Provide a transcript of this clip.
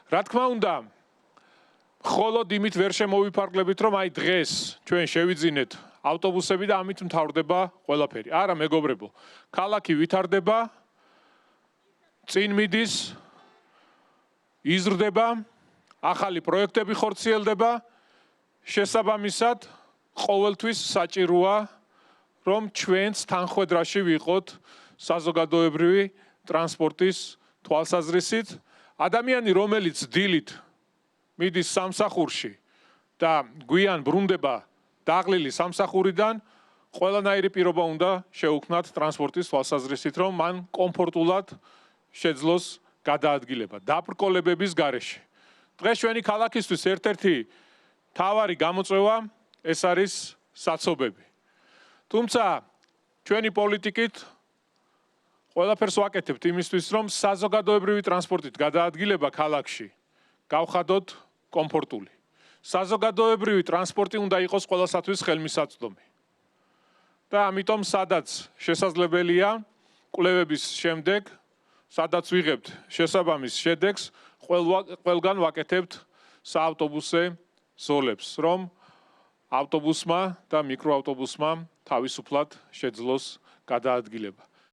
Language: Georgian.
რა თქმა უნდა, მხოლოდ იმით ვერ შემოვიფარგლებით, რომ აი დღეს ჩვენ შევიძინეთ ავტობუსები და ამით მთავრდება ყველაფერი. არა, მეგობრებო, ქალაქი ვითარდება, წინ მიდის, იზრდება, ახალი პროექტები ხორციელდება, შესაბამისად, ყოველთვის საჭიროა, რომ ჩვენც თანხვედრაში ვიყოთ საზოგადოებრივი ტრანსპორტის თვალსაზრისით. ადამიანი, რომელიც დილით მიდის სამსახურში და გვიან ბრუნდება დაღლილი სამსახურიდან, ყველანაირი პირობა უნდა შეუქმნათ ტრანსპორტის თვალსაზრისით, რომ მან კომფორტულად შეძლოს გადაადგილება დაბრკოლებების გარეშე. დღეს ჩვენი ქალაქისთვის ერთ-ერთი მთავარი გამოწვევა ეს არის საცობები. თუმცა ჩვენი პოლიტიკით ყველაფერს ვაკეთებთ იმისთვის, რომ საზოგადოებრივი ტრანსპორტით გადაადგილება ქალაქში გავხადოთ კომფორტული. საზოგადოებრივი ტრანსპორტი უნდა იყოს ყველასათვის ხელმისაწვდომი. და ამიტომ სადაც შესაძლებელია, კვლევების შემდეგ, სადაც ვიღებთ შესაბამის შედეგს, ყველგან ვაკეთებთ საავტობუსე ზოლებს, რომ ავტობუსმა და მიკროავტობუსმა თავისუფლად შეძლოს გადაადგილება.